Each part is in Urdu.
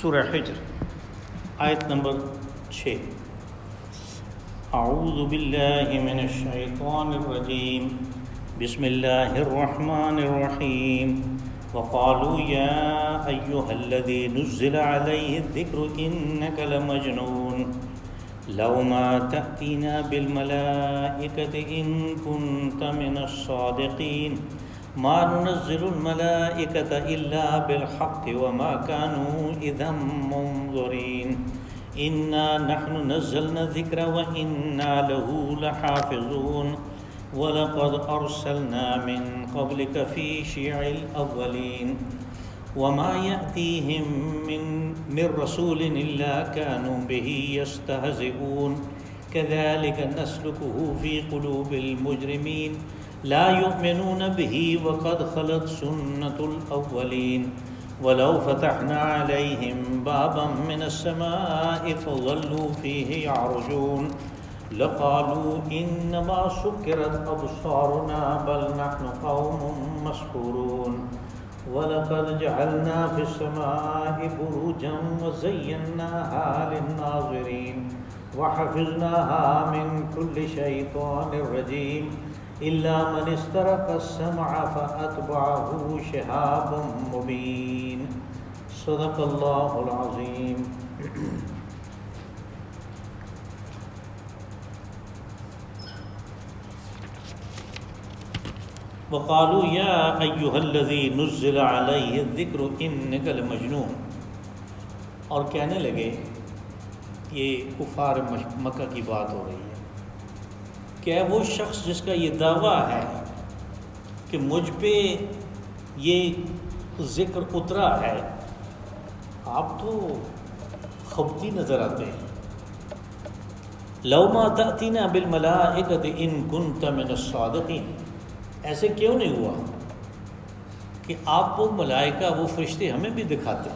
سورہ حجر آیت نمبر 6۔ اعوذ باللہ من الشیطان الرجیم، بسم اللہ الرحمن الرحیم۔ وقالوا یا ایہا الذی نزل علیہ الذکر انک لمجنون لو ما تأتینا بالملائکۃ ان کنت من الصادقین ما ننزل الملائکۃ الا بالحق وما كانوا اذا منظرین انا نحن نزلنا الذکر وانا له لحافظون وَلَقَدْ أَرْسَلْنَا مِن قَبْلِكَ فِي شِيَعِ الْأَوَّلِينَ وَمَا يَأْتِيهِم مِّن رَّسُولٍ إِلَّا كَانُوا بِهِ يَسْتَهْزِئُونَ كَذَلِكَ نَسْلُكُهُ فِي قُلُوبِ الْمُجْرِمِينَ لَا يُؤْمِنُونَ بِهِ وَقَدْ خَلَتْ سُنَّةُ الْأَوَّلِينَ وَلَوْ فَتَحْنَا عَلَيْهِم بَابًا مِّنَ السَّمَاءِ فَظَلُّوا فِيهِ يَعْرُجُونَ لقالوا انما سكرت ابصارنا بل نحن قوم مسحورون ولقد جعلنا في السماء بروجا وزيناها للناظرين وحفظناها من كل شيطان رجيم الا من استرق السمع فاتبعه شهاب مبين صدق الله العظيم۔ وقالوا یا ایہا الذی نزل علیہ الذکر انک لمجنون، اور کہنے لگے، یہ کفار مکہ کی بات ہو رہی ہے، کہ وہ شخص جس کا یہ دعویٰ ہے کہ مجھ پہ یہ ذکر اترا ہے، آپ تو خبتی نظر آتے ہیں۔ لو ما تأتینا بالملائکۃ ان کنت من الصادقین، ایسے کیوں نہیں ہوا کہ آپ وہ ملائکہ، وہ فرشتے ہمیں بھی دکھاتے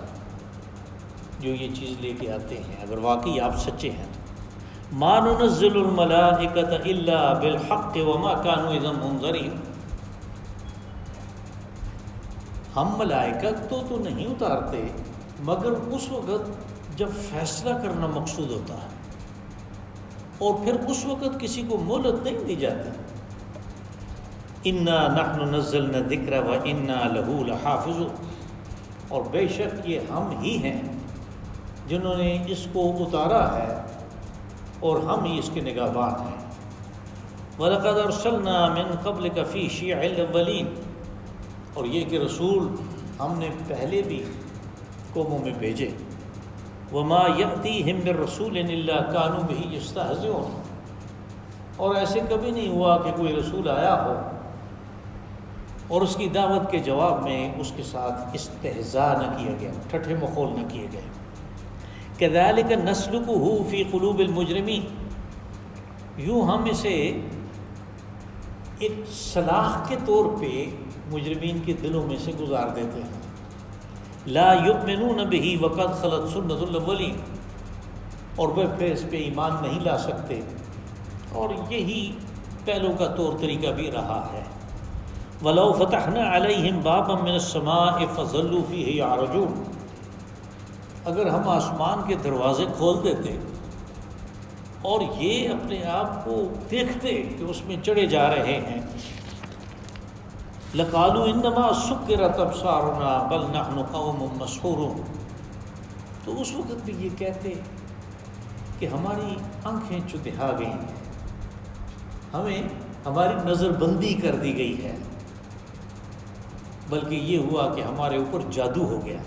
جو یہ چیز لے کے آتے ہیں، اگر واقعی آپ سچے ہیں تو۔ ما ننزل الملائکۃ الا بالحق وما كانوا اذا منظرین، ہم ملائکہ تو نہیں اتارتے مگر اس وقت جب فیصلہ کرنا مقصود ہوتا ہے، اور پھر اس وقت کسی کو مہلت نہیں دی جاتی۔ انا نحن نزلنا الذکر وانا له لحافظون، اور بے شک یہ ہم ہی ہیں جنہوں نے اس کو اتارا ہے اور ہم ہی اس کے نگہبان ہیں۔ وَلَقَدْ أَرْسَلْنَا مِن قَبْلِكَ فِي شِيَعِ الْأَوَّلِينَ، اور یہ کہ رسول ہم نے پہلے بھی قوموں میں بھیجے۔ وَمَا يَأْتِيهِم مِّن رَّسُولٍ إِلَّا كَانُوا بِهِ يَسْتَهْزِئُونَ، اور ایسے کبھی نہیں ہوا کہ کوئی رسول آیا ہو اور اس کی دعوت کے جواب میں اس کے ساتھ استہزاء نہ کیا گیا، ٹھٹھے مخول نہ کیے گئے۔ كَذَلِكَ نَسْلُكُهُ فِي قُلُوبِ الْمُجْرِمِينَ، یوں ہم اسے ایک سلاخ کے طور پہ مجرمین کے دلوں میں سے گزار دیتے ہیں۔ لا يؤمنون به وقد خلت سنت الاولین، اور وہ پھر اس پہ ایمان نہیں لا سکتے، اور یہی پہلو کا طور طریقہ بھی رہا ہے۔ وَلَوْ فَتَحْنَا عَلَيْهِمْ بَابًا مِّنَ السَّمَاءِ فَظَلُّوا فِيهِ يَعْرُجُونَ، اگر ہم آسمان کے دروازے کھول دیتے اور یہ اپنے آپ کو دیکھتے کہ اس میں چڑھے جا رہے ہیں، لَقَالُوا إِنَّمَا سُكِّرَتْ أَبْصَارُنَا بَلْ نَحْنُ قَوْمٌ مَّسْحُورُونَ، تو اس وقت بھی یہ کہتے کہ ہماری آنکھیں چتھا گئی ہیں، ہماری نظر بندی کر دی گئی ہے، بلکہ یہ ہوا کہ ہمارے اوپر جادو ہو گیا۔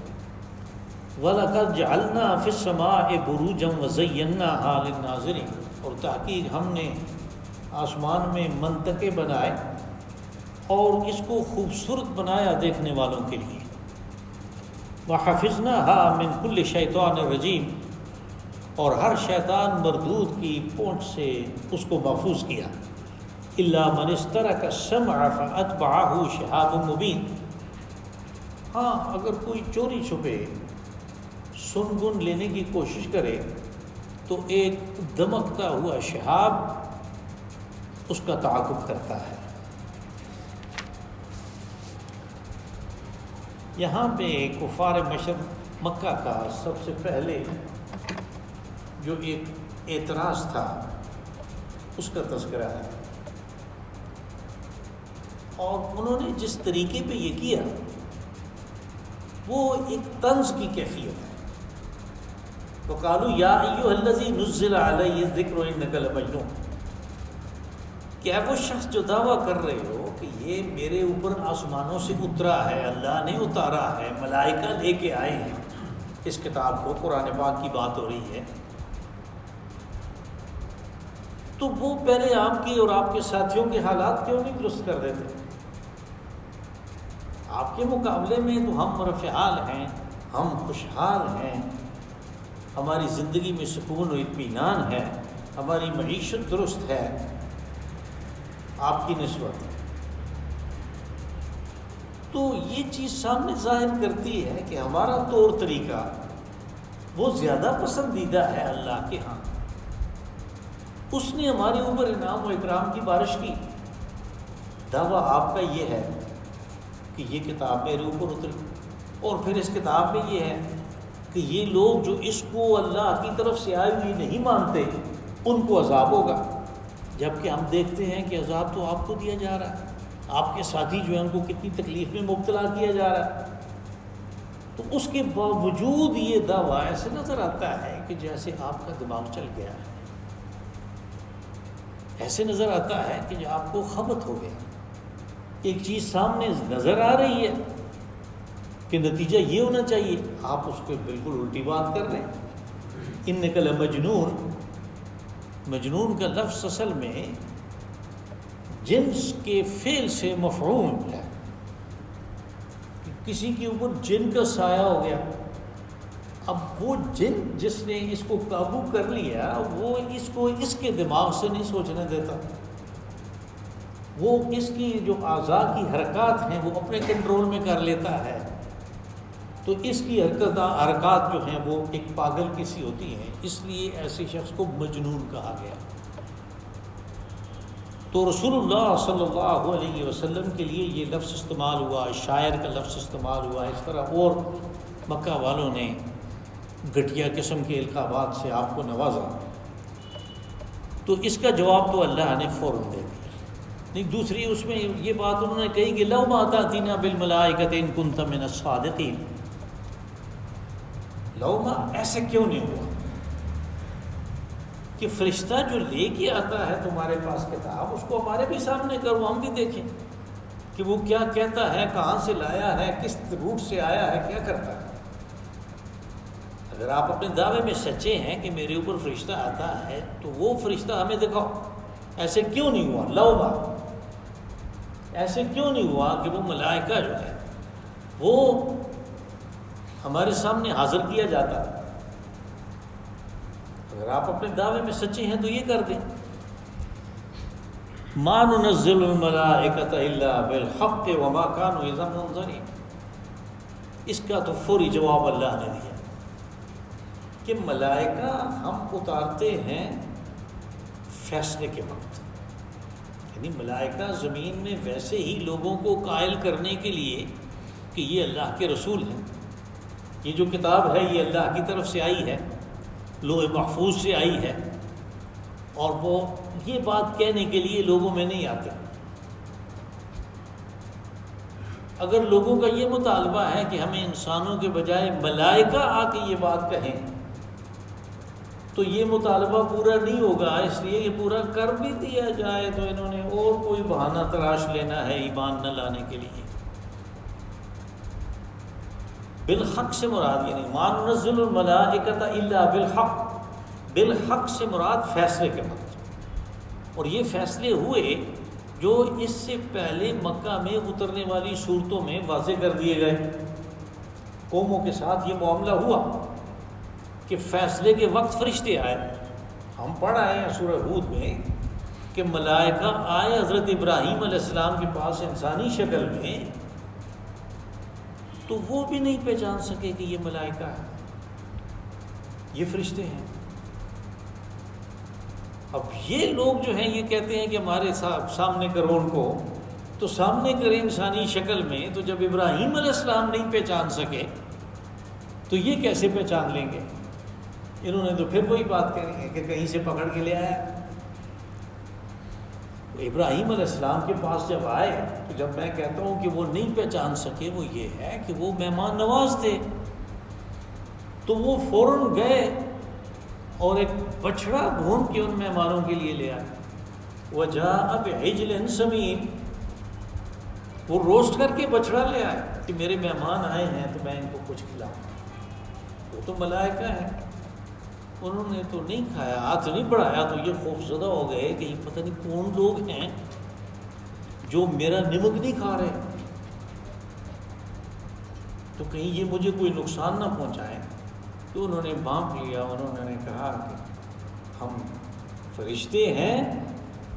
وَلَقَدْ جَعَلْنَا فِي السَّمَاءِ بُرُوجًا وَزَيَّنَّاهَا لِلنَّاظِرِينَ، اور تحقیق ہم نے آسمان میں منطقے بنائے اور اس کو خوبصورت بنایا دیکھنے والوں کے لیے۔ وَحَفِظْنَاهَا مِن كُلِّ شَيْطَانٍ رَجِيمٍ، اور ہر شیطان مردود کی پونچھ سے اس کو محفوظ کیا۔ إِلَّا مَنِ اسْتَرَكَ السَّمْعَ فَأَتْبَعَهُ شِهَابٌ مُّبِينٌ، ہاں اگر کوئی چوری چھپے سن گن لینے کی کوشش کرے تو ایک دمکتا ہوا شہاب اس کا تعاقب کرتا ہے۔ یہاں پہ کفار مکہ کا سب سے پہلے جو ایک اعتراض تھا اس کا تذکرہ ہے، اور انہوں نے جس طریقے پہ یہ کیا وہ ایک طنز کی کیفیت ہے۔ تو قالوا یا ایھا الذی نزل علیہ الذکر انک لمجنون، کہ وہ شخص جو دعویٰ کر رہے ہو کہ یہ میرے اوپر آسمانوں سے اترا ہے، اللہ نے اتارا ہے، ملائکہ لے کے آئے ہیں اس کتاب کو، قرآن پاک کی بات ہو رہی ہے، تو وہ پہلے آپ کی اور آپ کے ساتھیوں کے حالات کیوں نہیں درست کر دیتے؟ آپ کے مقابلے میں تو ہم مرفعال ہیں، ہم خوشحال ہیں، ہماری زندگی میں سکون و اطمینان ہے، ہماری معیشت درست ہے، آپ کی نسبت۔ تو یہ چیز سامنے ظاہر کرتی ہے کہ ہمارا طور طریقہ وہ زیادہ پسندیدہ ہے اللہ کے ہاں۔ اس نے ہمارے اوپر انعام و اکرام کی بارش کی، دعویٰ آپ کا یہ ہے کہ یہ کتاب میرے اوپر اتری، اور پھر اس کتاب میں یہ ہے کہ یہ لوگ جو اس کو اللہ کی طرف سے آئی ہوئی نہیں مانتے ان کو عذاب ہوگا، جبکہ ہم دیکھتے ہیں کہ عذاب تو آپ کو دیا جا رہا ہے، آپ کے ساتھی جو ہیں ان کو کتنی تکلیف میں مبتلا کیا جا رہا ہے۔ تو اس کے باوجود یہ دعویٰ ایسے نظر آتا ہے کہ جیسے آپ کا دماغ چل گیا ہے، ایسے نظر آتا ہے کہ جو آپ کو خبط ہو گیا۔ ایک چیز سامنے نظر آ رہی ہے کہ نتیجہ یہ ہونا چاہیے، آپ اس کو بالکل الٹی بات کر رہے ہیں۔ انک لمجنون، مجنون کا لفظ اصل میں جنس کے فعل سے مفعول ہے، کسی کے اوپر جن کا سایہ ہو گیا، اب وہ جن جس نے اس کو قابو کر لیا وہ اس کو اس کے دماغ سے نہیں سوچنے دیتا، وہ اس کی جو اعضاء کی حرکات ہیں وہ اپنے کنٹرول میں کر لیتا ہے، تو اس کی حرکات جو ہیں وہ ایک پاگل کی سی ہوتی ہیں، اس لیے ایسے شخص کو مجنون کہا گیا۔ تو رسول اللہ صلی اللہ علیہ وسلم کے لیے یہ لفظ استعمال ہوا، شاعر کا لفظ استعمال ہوا، اس طرح اور مکہ والوں نے گھٹیا قسم کے القابات سے آپ کو نوازا، تو اس کا جواب تو اللہ نے فوراً دے دیا۔ نہیں، دوسری اس میں یہ بات انہوں نے کہی کہ لو ما تأتینا بالملائکۃ ان کنت من الصادقین، لو ما، ایسے کیوں نہیں ہوا کہ فرشتہ جو لے کے آتا ہے تمہارے پاس کتاب اس کو ہمارے بھی سامنے کرو، ہم بھی دیکھیں کہ وہ کیا کہتا ہے، کہاں سے لایا ہے، کس روٹ سے آیا ہے، کیا کرتا ہے۔ اگر آپ اپنے دعوے میں سچے ہیں کہ میرے اوپر فرشتہ آتا ہے تو وہ فرشتہ ہمیں دکھاؤ۔ ایسے کیوں نہیں ہوا، لو ما، ایسے کیوں نہیں ہوا کہ وہ ملائکہ جو ہے وہ ہمارے سامنے حاضر کیا جاتا؟ اگر آپ اپنے دعوے میں سچے ہیں تو یہ کر دیں، ما ننزل الملائکۃ الا بالحق وما كانوا اذا منظرین۔ اس کا تو فوری جواب اللہ نے دیا کہ ملائکہ ہم اتارتے ہیں فیصلے کے وقت، یعنی ملائکہ زمین میں ویسے ہی لوگوں کو قائل کرنے کے لیے کہ یہ اللہ کے رسول ہیں، یہ جو کتاب ہے یہ اللہ کی طرف سے آئی ہے، لوح محفوظ سے آئی ہے، اور وہ یہ بات کہنے کے لیے لوگوں میں نہیں آتے۔ اگر لوگوں کا یہ مطالبہ ہے کہ ہمیں انسانوں کے بجائے ملائکہ آ کے یہ بات کہیں تو یہ مطالبہ پورا نہیں ہوگا، اس لیے یہ پورا کر بھی دیا جائے تو انہوں نے اور کوئی بہانہ تراش لینا ہے ایمان نہ لانے کے لیے۔ بالحق سے مراد یعنی ما ننزل الملائکۃ الا بالحق، بالحق سے مراد فیصلے کے وقت، اور یہ فیصلے ہوئے جو اس سے پہلے مکہ میں اترنے والی صورتوں میں واضح کر دیے گئے۔ قوموں کے ساتھ یہ معاملہ ہوا کہ فیصلے کے وقت فرشتے آئے، ہم پڑھ آئے ہیں سورہ ہود میں کہ ملائکہ آئے حضرت ابراہیم علیہ السلام کے پاس انسانی شکل میں، تو وہ بھی نہیں پہچان سکے کہ یہ ملائکہ ہے، یہ فرشتے ہیں۔ اب یہ لوگ جو ہیں یہ کہتے ہیں کہ ہمارے سامنے کرو ان کو، تو سامنے کرے انسانی شکل میں، تو جب ابراہیم علیہ السلام نہیں پہچان سکے تو یہ کیسے پہچان لیں گے؟ انہوں نے تو پھر وہی بات کہی ہے کہ کہیں سے پکڑ کے لے آیا۔ ابراہیم علیہ السلام کے پاس جب آئے تو جب میں کہتا ہوں کہ وہ نہیں پہچان سکے، وہ یہ ہے کہ وہ مہمان نواز تھے، تو وہ فوراً گئے اور ایک بچڑا ڈھونڈ کے ان مہمانوں کے لیے لے آئے۔ وَجَاءَ بِعِجْلٍ سَمِينٍ، وہ روسٹ کر کے بچڑا لے آئے کہ میرے مہمان آئے ہیں تو میں ان کو کچھ کھلاؤں۔ وہ تو ملائکہ ہیں، انہوں نے تو نہیں کھایا، ہاتھ نہیں بڑھایا، تو یہ خوفزدہ ہو گئے کہ یہ پتہ نہیں کون لوگ ہیں جو میرا نمک نہیں کھا رہے، تو کہیں یہ مجھے کوئی نقصان نہ پہنچائے۔ تو انہوں نے بانپ لیا، انہوں نے کہا کہ ہم فرشتے ہیں،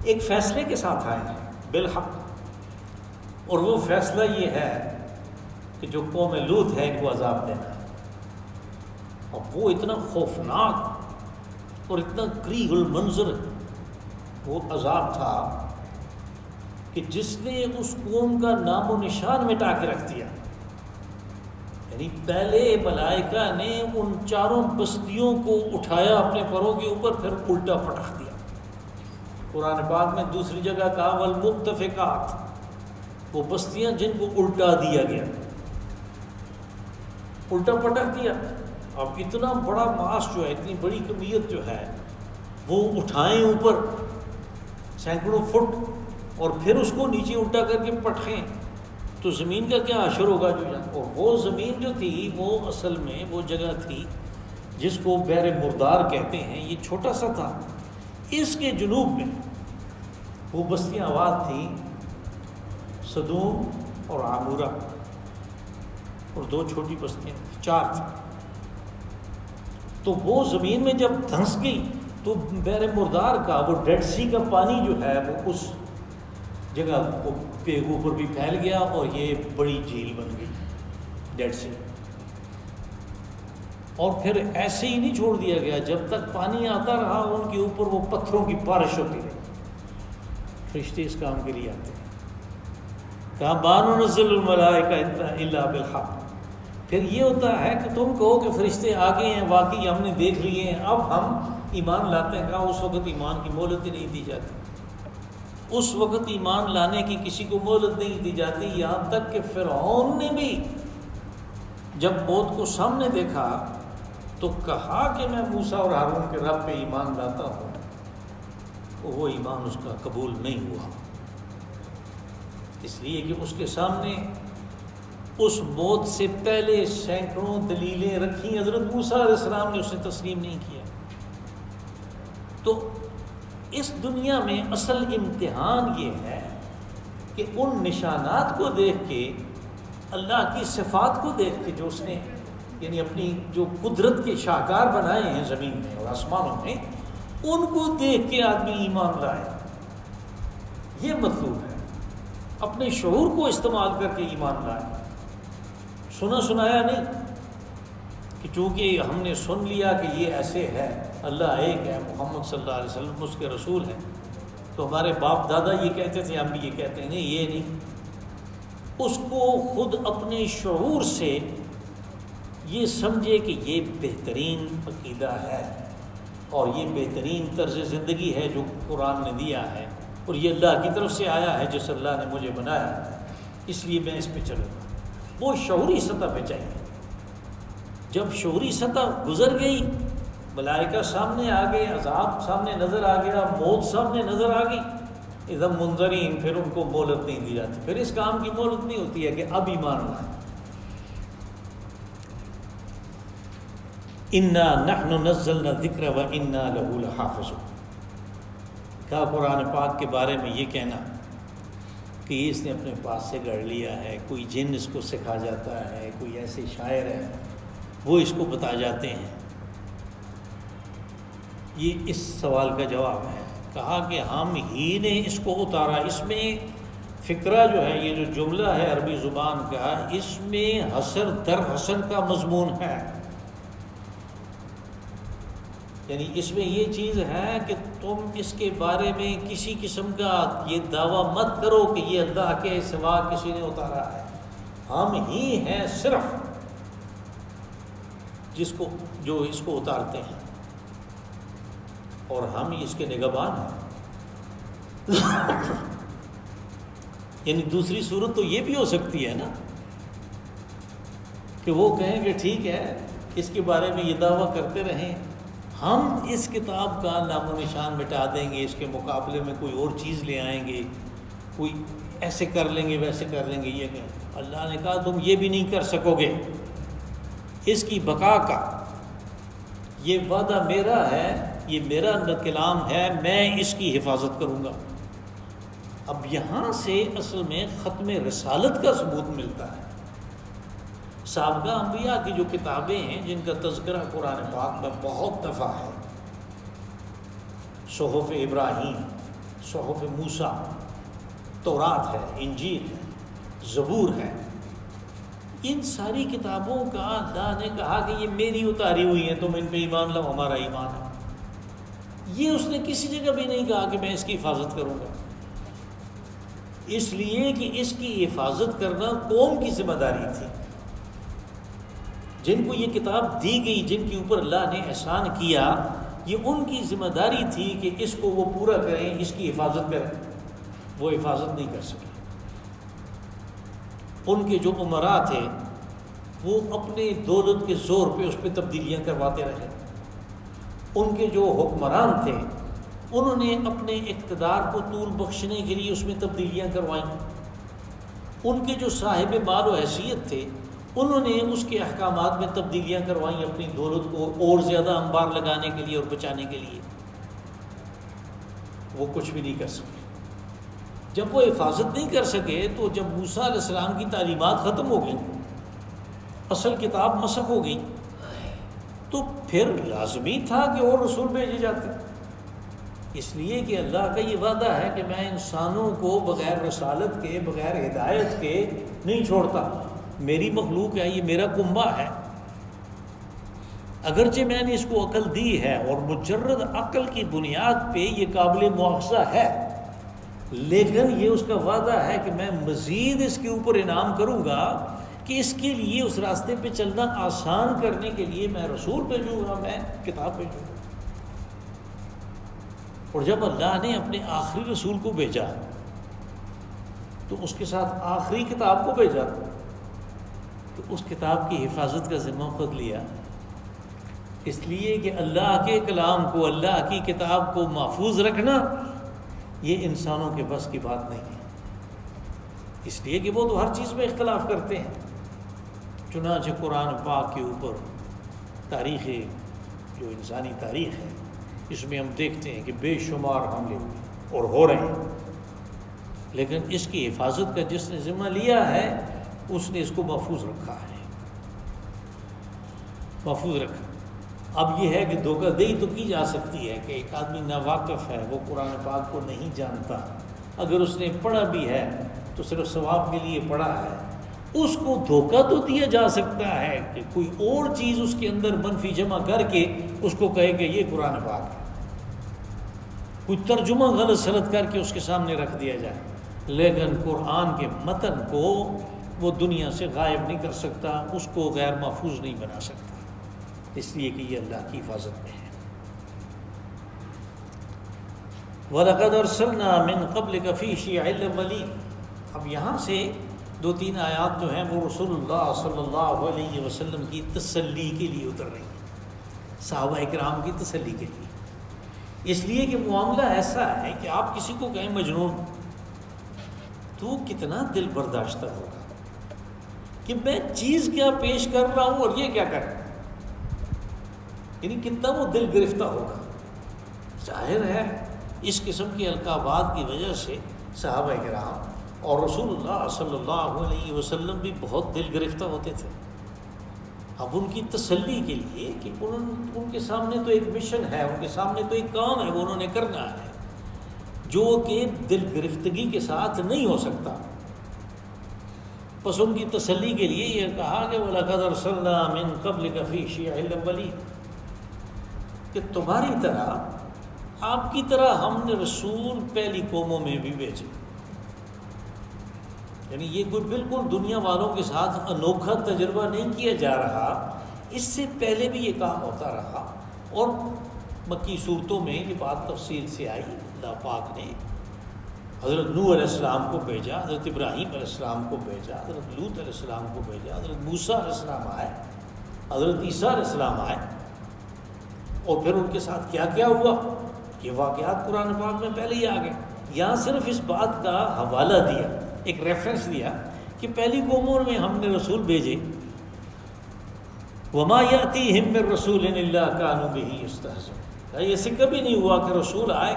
ایک فیصلے کے ساتھ آئے ہیں بالحق، اور وہ فیصلہ یہ ہے کہ جو قوم لوط ہے ان کو عذاب دینا ہے۔ اب وہ اتنا خوفناک اور اتنا کریہ المنظر وہ عذاب تھا کہ جس نے اس قوم کا نام و نشان مٹا کے رکھ دیا۔ یعنی پہلے ملائکہ نے ان چاروں بستیوں کو اٹھایا اپنے پروں کے اوپر، پھر الٹا پٹخ دیا۔ قرآن پاک میں دوسری جگہ کہا والمؤتفقات، وہ بستیاں جن کو الٹا دیا گیا، الٹا پٹخ دیا۔ اب اتنا بڑا ماس جو ہے، اتنی بڑی کمیت جو ہے، وہ اٹھائیں اوپر سینکڑوں فٹ اور پھر اس کو نیچے الٹا کر کے پٹخیں، تو زمین کا کیا حشر ہوگا جو جان۔ اور وہ زمین جو تھی وہ اصل میں وہ جگہ تھی جس کو بحر مردار کہتے ہیں، یہ چھوٹا سا تھا۔ اس کے جنوب میں وہ بستیاں آباد تھیں، سدوم اور عامورہ، اور دو چھوٹی بستیاں تھیں، چار تھیں۔ تو وہ زمین میں جب دھنس گئی تو بحر مردار کا وہ ڈیڈ سی کا پانی جو ہے وہ اس جگہ کو کے اوپر بھی پھیل گیا، اور یہ بڑی جھیل بن گئی ڈیڈ سی۔ اور پھر ایسے ہی نہیں چھوڑ دیا گیا، جب تک پانی آتا رہا ان کے اوپر وہ پتھروں کی بارش ہوتی رہی۔ فرشتے اس کام کے لیے آتے ہیں۔ کہا ما ننزل الملائکہ الا بالحق۔ پھر یہ ہوتا ہے کہ تم کہو کہ فرشتے آگے ہیں، واقعی ہم نے دیکھ لیے ہیں، اب ہم ایمان لاتے ہیں۔ کہا اس وقت ایمان کی مہلت ہی نہیں دی جاتی، اس وقت ایمان لانے کی کسی کو مہلت نہیں دی جاتی، یہاں تک کہ فرعون نے بھی جب موت کو سامنے دیکھا تو کہا کہ میں موسیٰ اور ہارون کے رب پہ ایمان لاتا ہوں، وہ ایمان اس کا قبول نہیں ہوا، اس لیے کہ اس کے سامنے اس موت سے پہلے سینکڑوں دلیلیں رکھی، حضرت موسیٰ علیہ السلام نے اسے تسلیم نہیں کیا۔ تو اس دنیا میں اصل امتحان یہ ہے کہ ان نشانات کو دیکھ کے، اللہ کی صفات کو دیکھ کے، جو اس نے یعنی اپنی جو قدرت کے شاہکار بنائے ہیں زمین میں اور آسمانوں میں، ان کو دیکھ کے آدمی ایمان لائے، یہ مطلوب ہے۔ اپنے شعور کو استعمال کر کے ایمان لائے، سنا سنایا نہیں کہ چونکہ ہم نے سن لیا کہ یہ ایسے ہے، اللہ ایک ہے، محمد صلی اللہ علیہ وسلم اس کے رسول ہیں، تو ہمارے باپ دادا یہ کہتے تھے ہم بھی یہ کہتے ہیں، نہیں یہ نہیں۔ اس کو خود اپنے شعور سے یہ سمجھے کہ یہ بہترین عقیدہ ہے اور یہ بہترین طرز زندگی ہے جو قرآن نے دیا ہے، اور یہ اللہ کی طرف سے آیا ہے جس اللہ نے مجھے بنایا ہے، اس لیے میں اس پہ چلوں گا۔ وہ شعوری سطح پہ چاہیے۔ جب شعوری سطح گزر گئی، ملائکہ سامنے آ گئے، عذاب سامنے نظر آ گیا، موت سامنے نظر آ گئی، اذا منذرین، پھر ان کو مہلت نہیں دی جاتی، پھر اس کام کی مہلت نہیں ہوتی ہے کہ اب ایمان لائیں۔ انا نحن نزلنا الذکر وانا له لحافظون۔ کہا قرآن پاک کے بارے میں یہ کہنا کہ یہ اس نے اپنے پاس سے گڑھ لیا ہے، کوئی جن اس کو سکھا جاتا ہے، کوئی ایسے شاعر ہے وہ اس کو بتا جاتے ہیں، یہ اس سوال کا جواب ہے۔ کہا کہ ہم ہی نے اس کو اتارا۔ اس میں فقرہ جو ہے، یہ جو جملہ ہے عربی زبان کا، اس میں حسر در حسر کا مضمون ہے۔ یعنی اس میں یہ چیز ہے کہ تم اس کے بارے میں کسی قسم کا یہ دعویٰ مت کرو کہ یہ اللہ کے سوا کسی نے اتارا ہے، ہم ہی ہیں صرف جو اس کو اتارتے ہیں، اور ہم ہی اس کے نگہبان ہیں۔ یعنی دوسری صورت تو یہ بھی ہو سکتی ہے نا کہ وہ کہیں کہ ٹھیک ہے اس کے بارے میں یہ دعویٰ کرتے رہیں، ہم اس کتاب کا نام و نشان مٹا دیں گے، اس کے مقابلے میں کوئی اور چیز لے آئیں گے، کوئی ایسے کر لیں گے ویسے کر لیں گے۔ یہ کہ اللہ نے کہا تم یہ بھی نہیں کر سکو گے، اس کی بقا کا یہ وعدہ میرا ہے، یہ میرا کلام ہے، میں اس کی حفاظت کروں گا۔ اب یہاں سے اصل میں ختم رسالت کا ثبوت ملتا ہے۔ سابقہ انبیاء کی جو کتابیں ہیں جن کا تذکرہ قرآن پاک میں بہت دفعہ ہے، صحف ابراہیم، صحف موسیٰ، تورات ہے، انجیل ہے، زبور ہے، ان ساری کتابوں کا اللہ نے کہا کہ یہ میری اتاری ہوئی ہیں، تم ان پہ ایمان لاؤ، ہمارا ایمان ہے۔ یہ اس نے کسی جگہ بھی نہیں کہا کہ میں اس کی حفاظت کروں گا، اس لیے کہ اس کی حفاظت کرنا قوم کی ذمہ داری تھی۔ جن کو یہ کتاب دی گئی، جن کے اوپر اللہ نے احسان کیا، یہ ان کی ذمہ داری تھی کہ اس کو وہ پورا کریں، اس کی حفاظت کریں۔ وہ حفاظت نہیں کر سکے۔ ان کے جو امراء تھے وہ اپنے دولت کے زور پہ اس پہ تبدیلیاں کرواتے رہے۔ ان کے جو حکمران تھے انہوں نے اپنے اقتدار کو طول بخشنے کے لیے اس میں تبدیلیاں کروائیں۔ ان کے جو صاحب مال و حیثیت تھے انہوں نے اس کے احکامات میں تبدیلیاں کروائیں اپنی دولت کو اور زیادہ انبار لگانے کے لیے اور بچانے کے لیے۔ وہ کچھ بھی نہیں کر سکے۔ جب وہ حفاظت نہیں کر سکے تو جب موسیٰ علیہ السلام کی تعلیمات ختم ہو گئیں، اصل کتاب مسخ ہو گئی، تو پھر لازمی تھا کہ اور رسول بھیجے جاتے، اس لیے کہ اللہ کا یہ وعدہ ہے کہ میں انسانوں کو بغیر رسالت کے، بغیر ہدایت کے نہیں چھوڑتا، میری مخلوق ہے، یہ میرا کنبہ ہے۔ اگرچہ میں نے اس کو عقل دی ہے اور مجرد عقل کی بنیاد پہ یہ قابل مواخذہ ہے، لیکن یہ اس کا وعدہ ہے کہ میں مزید اس کے اوپر انعام کروں گا کہ اس کے لیے اس راستے پہ چلنا آسان کرنے کے لیے میں رسول بھیجوں گا، میں کتاب بھیجوں گا۔ اور جب اللہ نے اپنے آخری رسول کو بھیجا تو اس کے ساتھ آخری کتاب کو بھیجا، تو اس کتاب کی حفاظت کا ذمہ خود لیا، اس لیے کہ اللہ کے کلام کو، اللہ کی کتاب کو محفوظ رکھنا یہ انسانوں کے بس کی بات نہیں ہے، اس لیے کہ وہ تو ہر چیز میں اختلاف کرتے ہیں۔ چنانچہ قرآن پاک کے اوپر تاریخ، جو انسانی تاریخ ہے، اس میں ہم دیکھتے ہیں کہ بے شمار حملے ہوئے اور ہو رہے ہیں، لیکن اس کی حفاظت کا جس نے ذمہ لیا ہے اس نے اس کو محفوظ رکھا ہے، محفوظ رکھا۔ اب یہ ہے کہ دھوکہ دہی تو کی جا سکتی ہے کہ ایک آدمی ناواقف ہے، وہ قرآن پاک کو نہیں جانتا، اگر اس نے پڑھا بھی ہے تو صرف ثواب کے لیے پڑھا ہے، اس کو دھوکہ تو دیا جا سکتا ہے کہ کوئی اور چیز اس کے اندر منفی جمع کر کے اس کو کہے کہ یہ قرآن پاک ہے، کوئی ترجمہ غلط سلط کر کے اس کے سامنے رکھ دیا جائے، لیکن قرآن کے متن کو وہ دنیا سے غائب نہیں کر سکتا، اس کو غیر محفوظ نہیں بنا سکتا، اس لیے کہ یہ اللہ کی حفاظت میں ہے۔ وَلَقَدْ أَرْسَلْنَا مِن قَبْلِكَ فِي شِيَعِ الْأَوَّلِينَ۔ اب یہاں سے دو تین آیات جو ہیں وہ رسول اللہ صلی اللہ علیہ وسلم کی تسلی کے لیے اتر رہی ہیں، صحابہ کرام کی تسلی کے لیے، اس لیے کہ معاملہ ایسا ہے کہ آپ کسی کو کہیں مجنون تو کتنا دل برداشتہ ہوگا کہ میں چیز کیا پیش کر رہا ہوں اور یہ کیا کر رہا ہوں، یعنی کتنا وہ دل گرفتہ ہوگا۔ ظاہر ہے اس قسم کے القابات کی وجہ سے صحابہ کرام اور رسول اللہ صلی اللہ علیہ وسلم بھی بہت دل گرفتہ ہوتے تھے۔ اب ان کی تسلی کے لیے کہ ان کے سامنے تو ایک مشن ہے، ان کے سامنے تو ایک کام ہے، وہ انہوں نے کرنا ہے جو کہ دل گرفتگی کے ساتھ نہیں ہو سکتا، پس ان کی تسلی کے لیے یہ کہا کہ وَلَقَدْ أَرْسَلْنَا مِن قَبْلِكَ فِي شِيَعِ الْأَوَّلِينَ، کہ تمہاری طرح، آپ کی طرح ہم نے رسول پہلی قوموں میں بھی بھیجے. یعنی یہ کوئی بالکل دنیا والوں کے ساتھ انوکھا تجربہ نہیں کیا جا رہا، اس سے پہلے بھی یہ کام ہوتا رہا. اور مکی صورتوں میں یہ بات تفصیل سے آئی. اللہ پاک نے حضرت نوح علیہ السلام کو بھیجا، حضرت ابراہیم علیہ السلام کو بھیجا، حضرت لوط علیہ السلام کو بھیجا، حضرت موسیٰ علیہ السلام آئے، حضرت عیسیٰ علیہ السلام آئے. اور پھر ان کے ساتھ کیا کیا ہوا، یہ واقعات قرآن پاک میں پہلے ہی آ گئے. یہاں صرف اس بات کا حوالہ دیا، ایک ریفرنس دیا کہ پہلی قوموں میں ہم نے رسول بھیجے. وما یأتیہم من رسول الا کانوا بہ یستہزئون. ایسے کبھی نہیں ہوا کہ رسول آئے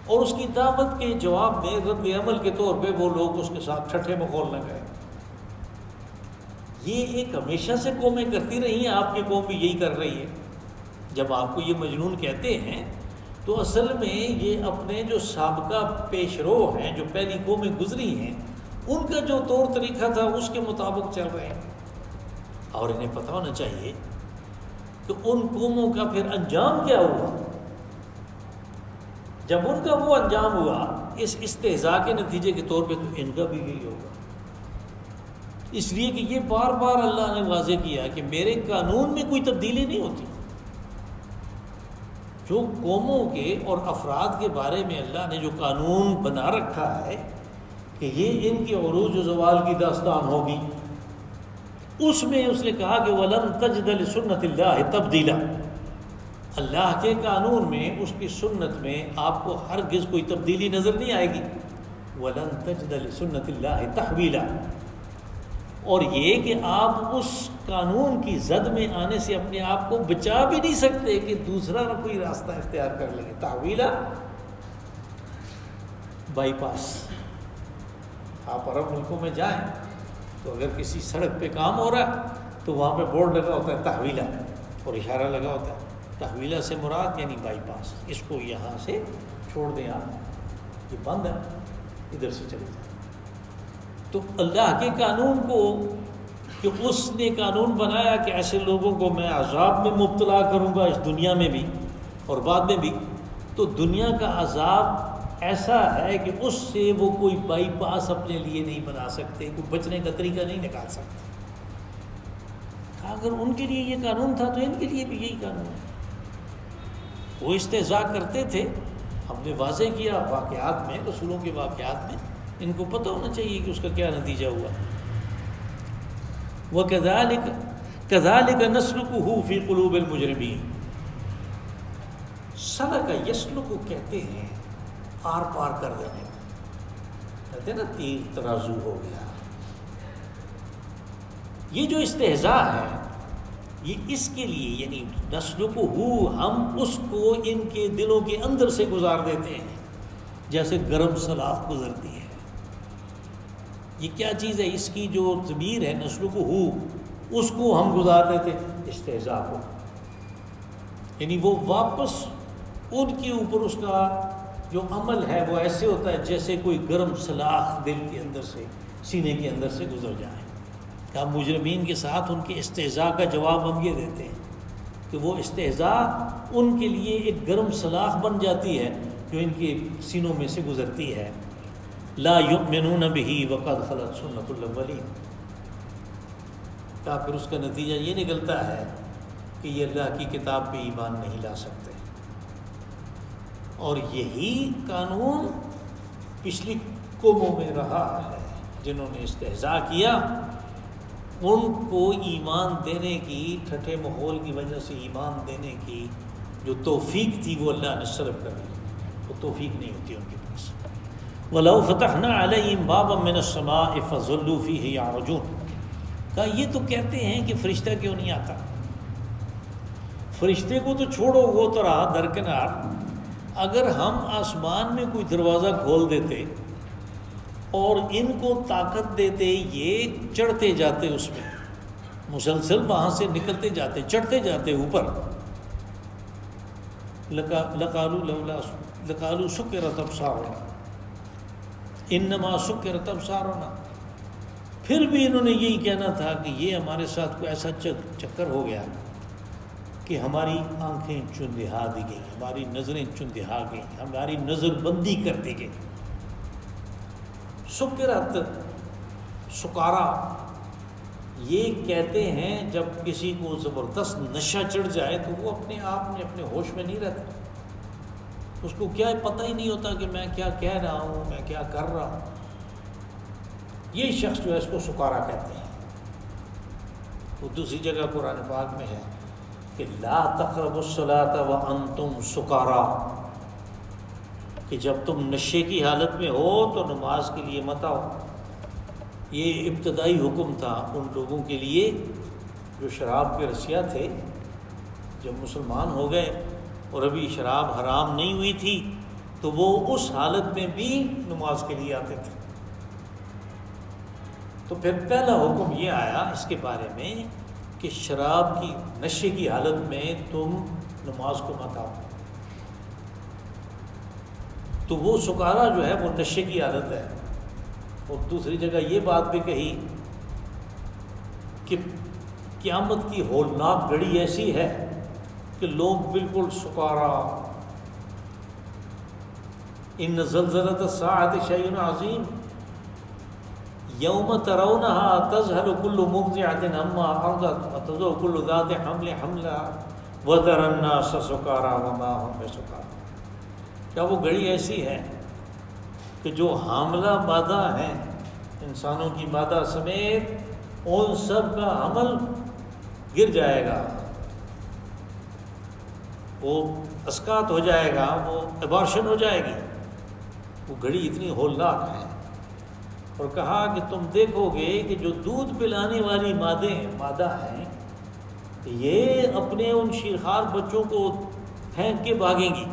اور اس کی دعوت کے جواب میں رد عمل کے طور پہ وہ لوگ اس کے ساتھ ٹھٹھے مخول نہ گئے. یہ ایک ہمیشہ سے قومیں کرتی رہی ہیں، آپ کی قوم بھی یہی کر رہی ہے. جب آپ کو یہ مجنون کہتے ہیں تو اصل میں یہ اپنے جو سابقہ پیش رو ہیں، جو پہلی قومیں گزری ہیں، ان کا جو طور طریقہ تھا اس کے مطابق چل رہے ہیں. اور انہیں پتہ ہونا چاہیے کہ ان قوموں کا پھر انجام کیا ہوا. جب ان کا وہ انجام ہوا اس استہزاء کے نتیجے کے طور پہ، تو ان کا بھی یہی ہوگا. اس لیے کہ یہ بار بار اللہ نے واضح کیا کہ میرے قانون میں کوئی تبدیلی نہیں ہوتی. جو قوموں کے اور افراد کے بارے میں اللہ نے جو قانون بنا رکھا ہے کہ یہ ان کے عروج و زوال کی داستان ہوگی، اس میں اس نے کہا کہ وَلَن تَجِدَ لِسُنَّتِ اللَّهِ تَبْدِيلًا. اللہ کے قانون میں، اس کی سنت میں آپ کو ہرگز کوئی تبدیلی نظر نہیں آئے گی. وَلَن تَجِدَ لِسُنَّتِ اللَّهِ تَحْوِيلًا. اور یہ کہ آپ اس قانون کی زد میں آنے سے اپنے آپ کو بچا بھی نہیں سکتے کہ دوسرا نہ کوئی راستہ اختیار کر لیں. تحویلا، بائی پاس. آپ عرب ملکوں میں جائیں تو اگر کسی سڑک پہ کام ہو رہا ہے تو وہاں پہ بورڈ لگا ہوتا ہے تحویلا، اور اشارہ لگا ہوتا ہے. تحویلا سے مراد یعنی بائی پاس، اس کو یہاں سے چھوڑ دیں، آپ یہ بند ہے، ادھر سے چلے جائیں. تو اللہ کے قانون کو کہ اس نے قانون بنایا کہ ایسے لوگوں کو میں عذاب میں مبتلا کروں گا اس دنیا میں بھی اور بعد میں بھی، تو دنیا کا عذاب ایسا ہے کہ اس سے وہ کوئی بائی پاس اپنے لیے نہیں بنا سکتے، کوئی بچنے کا طریقہ نہیں نکال سکتے. اگر ان کے لیے یہ قانون تھا تو ان کے لیے بھی یہی قانون ہے. وہ استہزاء کرتے تھے، ہم نے واضح کیا واقعات میں، رسولوں کے واقعات میں. ان کو پتہ ہونا چاہیے کہ اس کا کیا نتیجہ ہوا. وَكَذَلِكَ نَسْلُكُهُ فِي قُلُوبِ الْمُجْرِمِينَ. سلک یسلک کہتے ہیں آر پار کر دینے کو، کہتے ہیں نا تیر ترازو ہو گیا. یہ جو استہزاء ہے یہ اس کے لیے، یعنی نسلکہ، ہم اس کو ان کے دلوں کے اندر سے گزار دیتے ہیں جیسے گرم سلاخ گزرتی ہے. یہ کیا چیز ہے؟ اس کی جو ضمیر ہے نسلکہ، اس کو ہم گزار دیتے استہزاء کو. یعنی وہ واپس ان کے اوپر اس کا جو عمل ہے وہ ایسے ہوتا ہے جیسے کوئی گرم سلاخ دل کے اندر سے، سینے کے اندر سے گزر جائے. کہ مجرمین کے ساتھ ان کے استہزاء کا جواب ہم یہ دیتے ہیں کہ وہ استہزاء ان کے لیے ایک گرم سلاخ بن جاتی ہے جو ان کے سینوں میں سے گزرتی ہے. لا یؤمنون بہ وقد خلت سنت الاولین. کا پھر اس کا نتیجہ یہ نکلتا ہے کہ یہ اللہ کی کتاب پہ ایمان نہیں لا سکتے. اور یہی قانون پچھلی قوموں میں رہا ہے. جنہوں نے استہزاء کیا ان کو ایمان دینے کی، ٹھٹھے ماحول کی وجہ سے ایمان دینے کی جو توفیق تھی وہ اللہ نے سلب کر دی. وہ توفیق نہیں ہوتی ان کے پاس. وَلَوْ فَتَحْنَا عَلَيْهِمْ بَابًا مِّنَ السَّمَاءِ فَظَلُّوا فِيهِ يَعْرُجُونَ. کہا یہ تو کہتے ہیں کہ فرشتہ کیوں نہیں آتا. فرشتے کو تو چھوڑو، وہ تو رہا درکنار. اگر ہم آسمان میں کوئی دروازہ کھول دیتے اور ان کو طاقت دیتے، یہ چڑھتے جاتے اس میں، مسلسل وہاں سے نکلتے جاتے، چڑھتے جاتے اوپر. لقالوا سکرت ابصارنا انما سکرت ابصارنا. پھر بھی انہوں نے یہی کہنا تھا کہ یہ ہمارے ساتھ کوئی ایسا چکر ہو گیا کہ ہماری آنکھیں چندہا دی گئیں، ہماری نظریں چندہا گئیں، ہماری نظر بندی کر دی گئی۔ سکرت، سکارا، یہ کہتے ہیں جب کسی کو زبردست نشہ چڑھ جائے تو وہ اپنے آپ میں اپنے ہوش میں نہیں رہتا، اس کو کیا پتہ ہی نہیں ہوتا کہ میں کیا کہہ رہا ہوں، میں کیا کر رہا ہوں۔ یہ شخص جو ہے اس کو سکارا کہتے ہیں۔ وہ دوسری جگہ قرآن پاک میں ہے کہ لا تقربوا الصلاۃ وانتم سکارا، کہ جب تم نشے کی حالت میں ہو تو نماز کے لیے مت آؤ۔ یہ ابتدائی حکم تھا ان لوگوں کے لیے جو شراب کے رسیا تھے۔ جب مسلمان ہو گئے اور ابھی شراب حرام نہیں ہوئی تھی تو وہ اس حالت میں بھی نماز کے لیے آتے تھے۔ تو پھر پہلا حکم یہ آیا اس کے بارے میں کہ شراب کی نشے کی حالت میں تم نماز کو مت آؤ۔ تو وہ سکارا جو ہے وہ نشے کی حالت ہے۔ اور دوسری جگہ یہ بات بھی کہی کہ قیامت کی ہولناک گھڑی ایسی ہے کہ لوگ بالکل سکارا، ان زلزلۃ الساعۃ شیء عظیم یوم ترونها تذهل كل مرضعة عما ارضعت وتضع كل ذات حمل حملها وترى الناس سکارا وما هم بسکارا۔ کیا وہ گھڑی ایسی ہے کہ جو حاملہ مادہ ہیں، انسانوں کی مادہ سمیت ان سب کا حمل گر جائے گا، وہ اسقاط ہو جائے گا، وہ ابارشن ہو جائے گی۔ وہ گھڑی اتنی ہولناک ہے۔ اور کہا کہ تم دیکھو گے کہ جو دودھ پلانے والی مادہ ہیں یہ اپنے ان شیرخوار بچوں کو پھینک کے بھاگیں گی،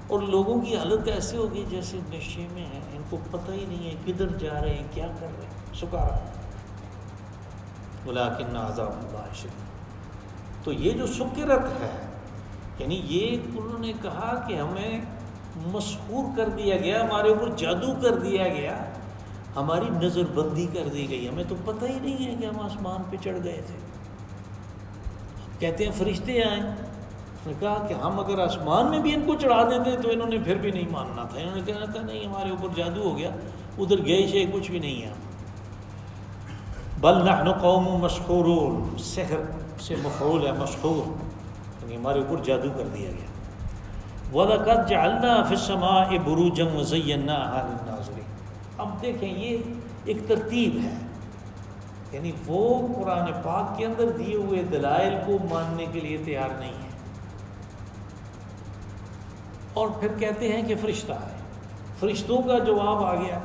اور لوگوں کی حالت ایسے ہوگی جیسے نشے میں ہیں، ان کو پتہ ہی نہیں ہے کدھر جا رہے ہیں، کیا کر رہے ہیں، سکارا۔ ولیکن عذاب اللہ شدید۔ تو یہ جو سکرت ہے، یعنی یہ انہوں نے کہا کہ ہمیں مسحور کر دیا گیا، ہمارے اوپر جادو کر دیا گیا، ہماری نظر بندی کر دی گئی، ہمیں تو پتہ ہی نہیں ہے کہ ہم آسمان پہ چڑھ گئے تھے۔ کہتے ہیں فرشتے آئے، نے کہا کہ ہم اگر آسمان میں بھی ان کو چڑھا دیتے تو انہوں نے پھر بھی نہیں ماننا تھا، انہوں نے کہنا تھا نہیں ہمارے اوپر جادو ہو گیا، ادھر گئے شے کچھ بھی نہیں ہے۔ بل نحن قوم مسحورون، سحر سے مفعول ہے مسحور، یعنی ہمارے اوپر جادو کر دیا گیا۔ وَلَقَدْ جَعَلْنَا فِي السَّمَاءِ بُرُوجًا وَزَيَّنَّاهَا لِلنَّاظِرِينَ۔ اب دیکھیں یہ ایک ترتیب ہے، یعنی وہ قرآن پاک کے اندر دیے ہوئے دلائل کو ماننے کے لیے تیار نہیں ہے، اور پھر کہتے ہیں کہ فرشتہ ہے، فرشتوں کا جواب آ گیا۔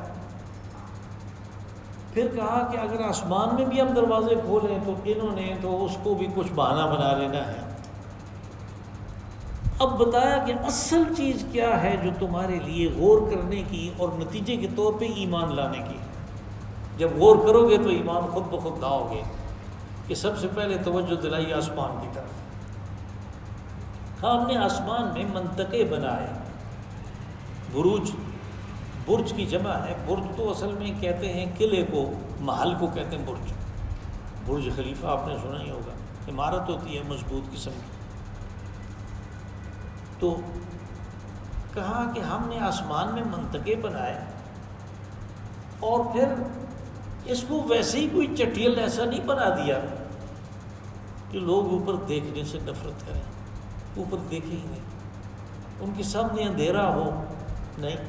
پھر کہا کہ اگر آسمان میں بھی ہم دروازے کھولیں تو انہوں نے تو اس کو بھی کچھ بہانہ بنا لینا ہے۔ اب بتایا کہ اصل چیز کیا ہے جو تمہارے لیے غور کرنے کی اور نتیجے کے طور پہ ایمان لانے کی۔ جب غور کرو گے تو ایمان خود بخود لاؤ گے۔ کہ سب سے پہلے توجہ دلائی آسمان کی طرف۔ ہم نے آسمان میں منطقے بنائے، بروج، برج کی جمع ہے، برج تو اصل میں کہتے ہیں قلعے کو، محل کو کہتے ہیں برج۔ برج خلیفہ آپ نے سنا ہی ہوگا، عمارت ہوتی ہے مضبوط قسم کی۔ تو کہا کہ ہم نے آسمان میں منطقے بنائے، اور پھر اس کو ویسے ہی کوئی چٹیل ایسا نہیں بنا دیا کہ لوگ اوپر دیکھنے سے نفرت کریں، اوپر دیکھیں ہی نہیں، ان کے سامنے اندھیرا ہو، نہیں۔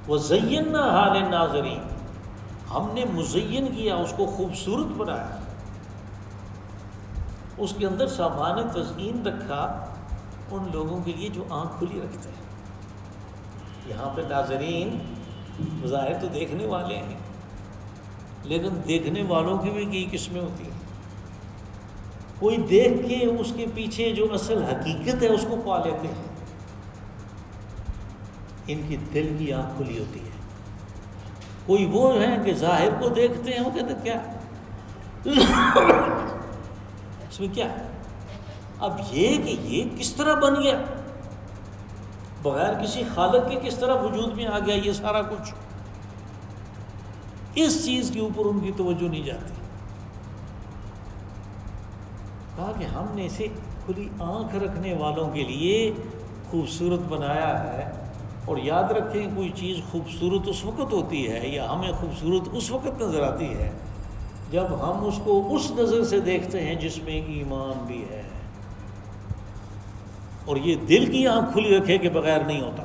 وَزَيَّنَّاهَا لِلنَّاظِرِينَ، ہم نے مزین کیا، اس کو خوبصورت بنایا، اس کے اندر سامان تزئین رکھا ان لوگوں کے لیے جو آنکھ کھلی رکھتے ہیں۔ یہاں پہ ناظرین بظاہر تو دیکھنے والے ہیں، لیکن دیکھنے والوں کی بھی کئی قسمیں ہوتی ہیں۔ کوئی دیکھ کے اس کے پیچھے جو اصل حقیقت ہے اس کو پا لیتے ہیں، ان کی دل کی آنکھ کھلی ہوتی ہے۔ کوئی وہ ہیں کہ ظاہر کو دیکھتے ہیں، وہ کہتے ہیں کیا اس میں کیا ہے؟ اب یہ کہ یہ کس طرح بن گیا، بغیر کسی خالق کے کس طرح وجود میں آ گیا یہ سارا کچھ، اس چیز کے اوپر ان کی توجہ نہیں جاتی۔ کہا کہ ہم نے اسے کھلی آنکھ رکھنے والوں کے لیے خوبصورت بنایا ہے، اور یاد رکھیں کوئی چیز خوبصورت اس وقت ہوتی ہے یا ہمیں خوبصورت اس وقت نظر آتی ہے جب ہم اس کو اس نظر سے دیکھتے ہیں جس میں ایمان بھی ہے، اور یہ دل کی آنکھ کھلی رکھے کے بغیر نہیں ہوتا۔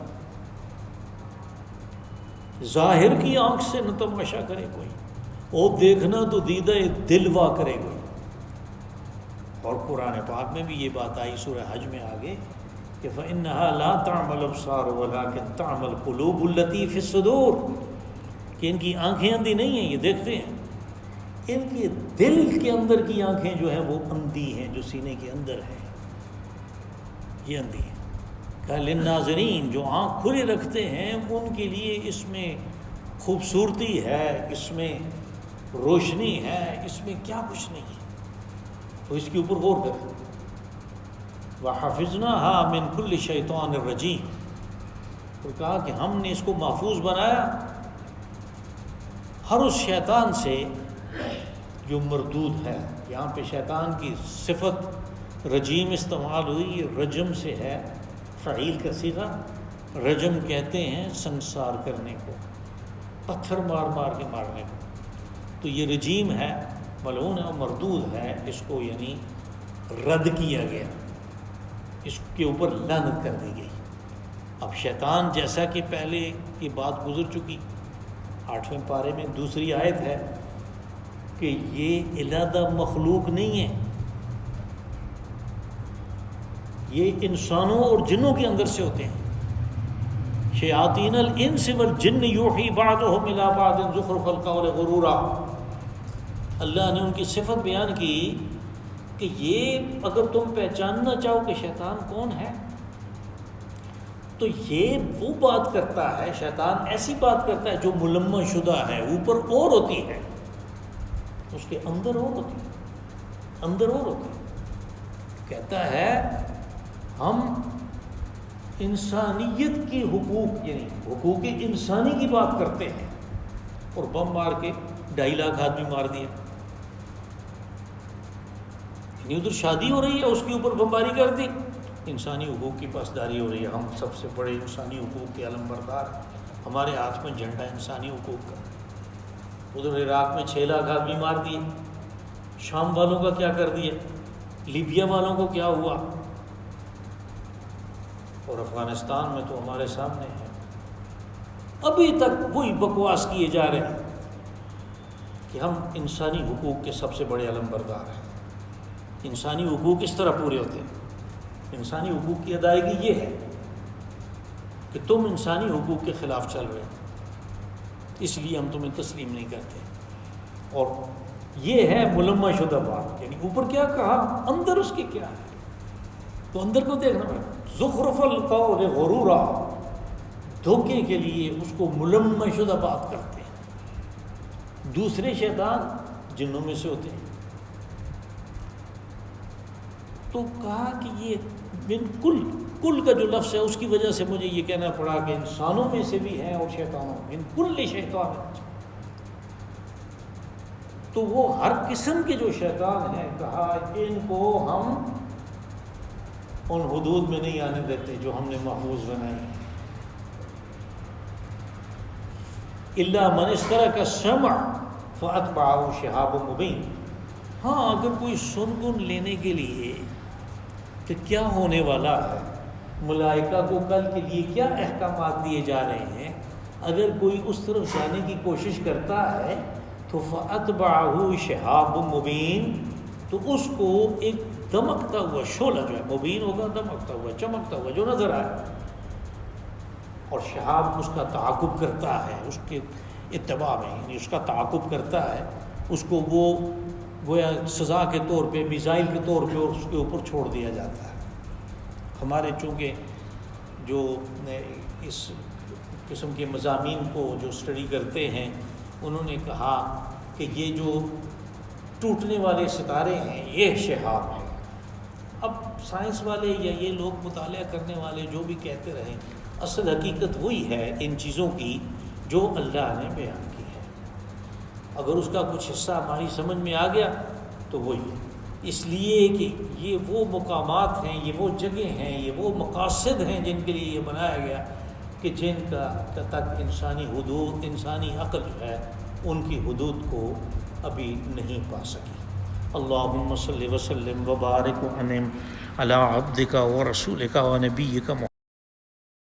ظاہر کی آنکھ سے نہ تماشا کرے کوئی، وہ دیکھنا تو دیدہ دل وا کرے گا۔ اور قرآن پاک میں بھی یہ بات آئی سورہ حج میں آگے کہ فَإِنَّهَا لَا تَعْمَى الْأَبْصَارُ وَلَكِنْ تَعْمَى الْقُلُوبُ الَّتِي فِي الصُّدُورِ، کہ ان کی آنکھیں اندھی نہیں ہیں، یہ دیکھتے ہیں، ان کے دل کے اندر کی آنکھیں جو ہیں وہ اندھی ہیں، جو سینے کے اندر ہیں، یہ اندھی ہیں۔ کہ للناظرین، جو آنکھ کھلی رکھتے ہیں ان کے لیے اس میں خوبصورتی ہے، اس میں روشنی ہے، اس میں کیا کچھ نہیں ہے، تو اس کے اوپر غور کریں۔ وَحَفِظْنَاهَا مِنْ كُلِّ شَيْطَانٍ الرَّجِيمٍ، اور کہا کہ ہم نے اس کو محفوظ بنایا ہر اس شیطان سے جو مردود ہے۔ یہاں پہ شیطان کی صفت رجیم استعمال ہوئی، رجم سے ہے، فعیل کا صیغہ۔ رجم کہتے ہیں سنسار کرنے کو، پتھر مار مار کے مارنے کو، تو یہ رجیم ہے، ملعون ہے اور مردود ہے، اس کو یعنی رد کیا گیا، اس کے اوپر لعنت کر دی گئی۔ اب شیطان، جیسا کہ پہلے یہ بات گزر چکی 8ویں پارے میں دوسری آیت ہے کہ یہ علیحدہ مخلوق نہیں ہے، یہ انسانوں اور جنوں کے اندر سے ہوتے ہیں۔ شیاطین الانس والجن یوحی بعضهم الی بعض زخرف القول غرورا، اللہ نے ان کی صفت بیان کی کہ یہ اگر تم پہچاننا چاہو کہ شیطان کون ہے تو یہ وہ بات کرتا ہے، شیطان ایسی بات کرتا ہے جو ملمح شدہ ہے، اوپر اور ہوتی ہے، اس کے اندر اور ہوتی ہے، اندر اور ہوتی ہے۔ کہتا ہے ہم انسانیت کے حقوق، یعنی حقوق انسانی کی بات کرتے ہیں، اور بم مار کے 2.5 لاکھ آدمی مار دیا، یعنی ادھر شادی ہو رہی ہے اس کے اوپر بمباری کر دی، انسانی حقوق کی پاسداری ہو رہی ہے، ہم سب سے بڑے انسانی حقوق کے علمبردار، ہمارے ہاتھ میں جھنڈا انسانی حقوق کا۔ ادھر عراق میں 6 لاکھ آدمی مار دیے، شام والوں کا کیا کر دیا، لیبیا والوں کو کیا ہوا، اور افغانستان میں تو ہمارے سامنے ہے۔ ابھی تک وہی بکواس کیے جا رہے ہیں کہ ہم انسانی حقوق کے سب سے بڑے علمبردار ہیں۔ انسانی حقوق اس طرح پورے ہوتے ہیں، انسانی حقوق کی ادائیگی یہ ہے کہ تم انسانی حقوق کے خلاف چل رہے ہو، اس لیے ہم تمہیں تسلیم نہیں کرتے، اور یہ ہے ملمح شدہ بات، یعنی اوپر کیا کہا اندر اس کے کیا ہے، تو اندر کو دیکھنا پڑے۔ زخرف القول غرورا، دھوکے کے لیے اس کو ملمح شدہ بات کرتے ہیں۔ دوسرے شیطان جنوں میں سے ہوتے ہیں، تو کہا کہ یہ بالکل کل کا جو لفظ ہے اس کی وجہ سے مجھے یہ کہنا پڑا کہ انسانوں میں سے بھی ہیں اور شیطانوں میں، کل شیطان، تو وہ ہر قسم کے جو شیطان ہیں کہا ان کو ہم ان حدود میں نہیں آنے دیتے جو ہم نے محفوظ بنائی۔ الا من استرک السمع فاتبعه شهاب مبین، ہاں اگر کوئی سن لینے کے لیے کہ کیا ہونے والا ہے، ملائکہ کو کل کے لیے کیا احکامات دیے جا رہے ہیں، اگر کوئی اس طرف جانے کی کوشش کرتا ہے تو فَأَتْبَعَهُ شِهَابٌ مُبِينٌ، تو اس کو ایک دمکتا ہوا شعلہ جو ہے، مبین ہوگا دمکتا ہوا چمکتا ہوا جو نظر آئے، اور شہاب اس کا تعاقب کرتا ہے، اس کے اتباع میں، یعنی اس کا تعاقب کرتا ہے، اس کو وہ گویا سزا کے طور پہ، میزائل کے طور پہ اس کے اوپر چھوڑ دیا جاتا ہے۔ ہمارے چونکہ جو اس قسم کے مضامین کو جو اسٹڈی کرتے ہیں انہوں نے کہا کہ یہ جو ٹوٹنے والے ستارے ہیں یہ شہاب ہیں۔ اب سائنس والے یا یہ لوگ مطالعہ کرنے والے جو بھی کہتے رہیں، اصل حقیقت وہی ہے ان چیزوں کی جو اللہ نے بیان کی ہے، اگر اس کا کچھ حصہ ہماری سمجھ میں آ گیا تو وہی ہے۔ اس لیے کہ یہ وہ مقامات ہیں، یہ وہ جگہیں ہیں، یہ وہ مقاصد ہیں جن کے لیے یہ بنایا گیا کہ جن کا تک انسانی حدود، انسانی عقل جو ہے ان کی حدود کو ابھی نہیں پا سکی۔ اللہم صلی وسلم وبارک وانعم علی عبدک ورسولک ونبیک